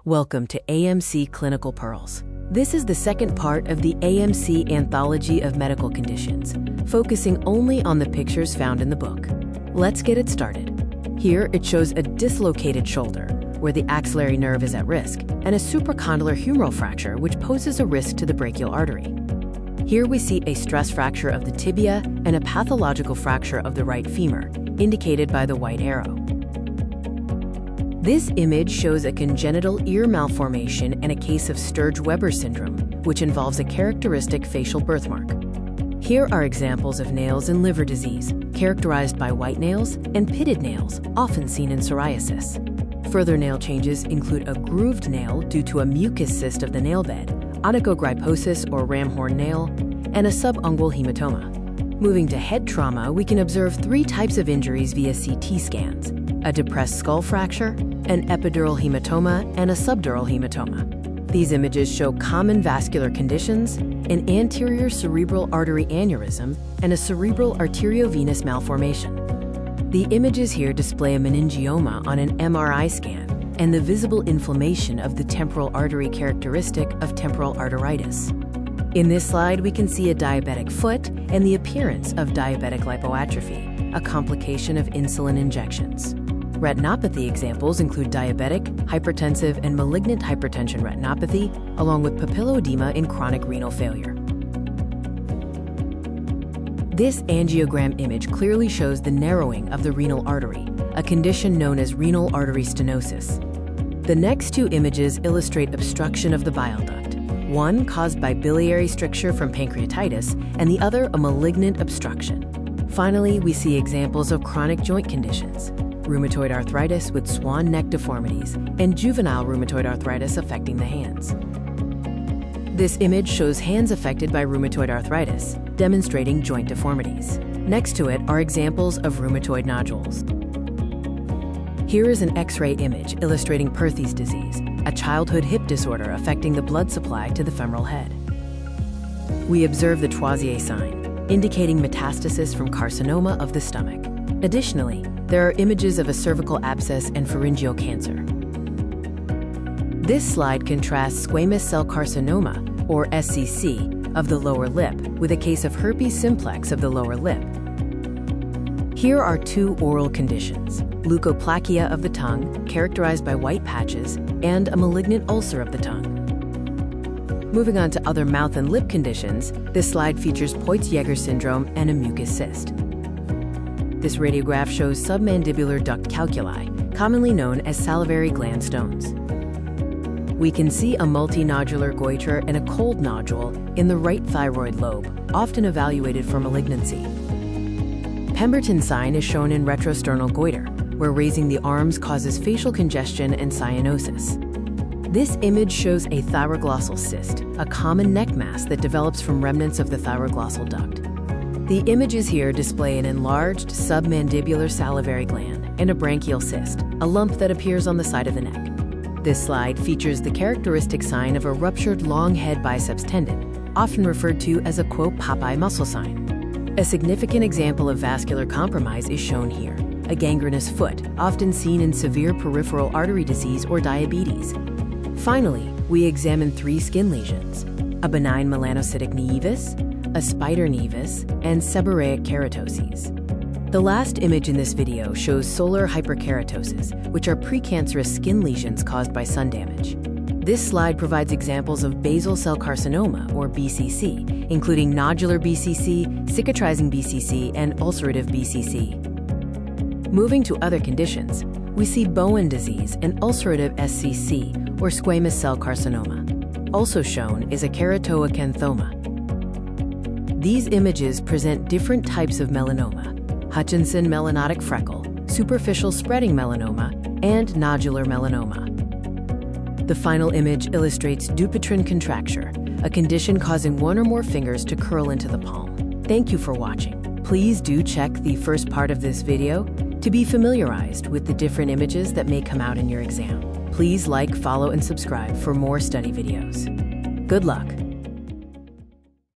Welcome to AMC Clinical Pearls. This is the second part of the AMC Anthology of Medical Conditions, focusing only on the pictures found in the book. Let's get it started. Here it shows a dislocated shoulder, where the axillary nerve is at risk, and a supracondylar humeral fracture, which poses a risk to the brachial artery. Here we see a stress fracture of the tibia and a pathological fracture of the right femur, indicated by the white arrow. This image shows a congenital ear malformation and a case of Sturge-Weber syndrome, which involves a characteristic facial birthmark. Here are examples of nails in liver disease, characterized by white nails and pitted nails, often seen in psoriasis. Further nail changes include a grooved nail due to a mucus cyst of the nail bed, onychogryposis or ram horn nail, and a subungual hematoma. Moving to head trauma, we can observe three types of injuries via CT scans: a depressed skull fracture, an epidural hematoma, and a subdural hematoma. These images show common vascular conditions, an anterior cerebral artery aneurysm, and a cerebral arteriovenous malformation. The images here display a meningioma on an MRI scan and the visible inflammation of the temporal artery characteristic of temporal arteritis. In this slide, we can see a diabetic foot and the appearance of diabetic lipoatrophy, a complication of insulin injections. Retinopathy examples include diabetic, hypertensive, and malignant hypertension retinopathy, along with papilloedema in chronic renal failure. This angiogram image clearly shows the narrowing of the renal artery, a condition known as renal artery stenosis. The next two images illustrate obstruction of the bile duct, one caused by biliary stricture from pancreatitis, and the other a malignant obstruction. Finally, we see examples of chronic joint conditions: rheumatoid arthritis with swan neck deformities, and juvenile rheumatoid arthritis affecting the hands. This image shows hands affected by rheumatoid arthritis, demonstrating joint deformities. Next to it are examples of rheumatoid nodules. Here is an X-ray image illustrating Perthes disease, a childhood hip disorder affecting the blood supply to the femoral head. We observe the Troisier sign, indicating metastasis from carcinoma of the stomach. Additionally, there are images of a cervical abscess and pharyngeal cancer. This slide contrasts squamous cell carcinoma, or SCC, of the lower lip with a case of herpes simplex of the lower lip. Here are two oral conditions: leukoplakia of the tongue, characterized by white patches, and a malignant ulcer of the tongue. Moving on to other mouth and lip conditions, this slide features Poitz-Jeghers syndrome and a mucus cyst. This radiograph shows submandibular duct calculi, commonly known as salivary gland stones. We can see a multinodular goiter and a cold nodule in the right thyroid lobe, often evaluated for malignancy. Pemberton sign is shown in retrosternal goiter, where raising the arms causes facial congestion and cyanosis. This image shows a thyroglossal cyst, a common neck mass that develops from remnants of the thyroglossal duct. The images here display an enlarged submandibular salivary gland and a branchial cyst, a lump that appears on the side of the neck. This slide features the characteristic sign of a ruptured long head biceps tendon, often referred to as a quote Popeye muscle sign. A significant example of vascular compromise is shown here, a gangrenous foot, often seen in severe peripheral artery disease or diabetes. Finally, we examine three skin lesions: a benign melanocytic nevus, a spider nevus, and seborrheic keratoses. The last image in this video shows solar hyperkeratosis, which are precancerous skin lesions caused by sun damage. This slide provides examples of basal cell carcinoma, or BCC, including nodular BCC, cicatrizing BCC, and ulcerative BCC. Moving to other conditions, we see Bowen disease and ulcerative SCC, or squamous cell carcinoma. Also shown is a keratoacanthoma. These images present different types of melanoma: Hutchinson melanotic freckle, superficial spreading melanoma, and nodular melanoma. The final image illustrates Dupuytren contracture, a condition causing one or more fingers to curl into the palm. Thank you for watching. Please do check the first part of this video to be familiarized with the different images that may come out in your exam. Please like, follow, and subscribe for more study videos. Good luck!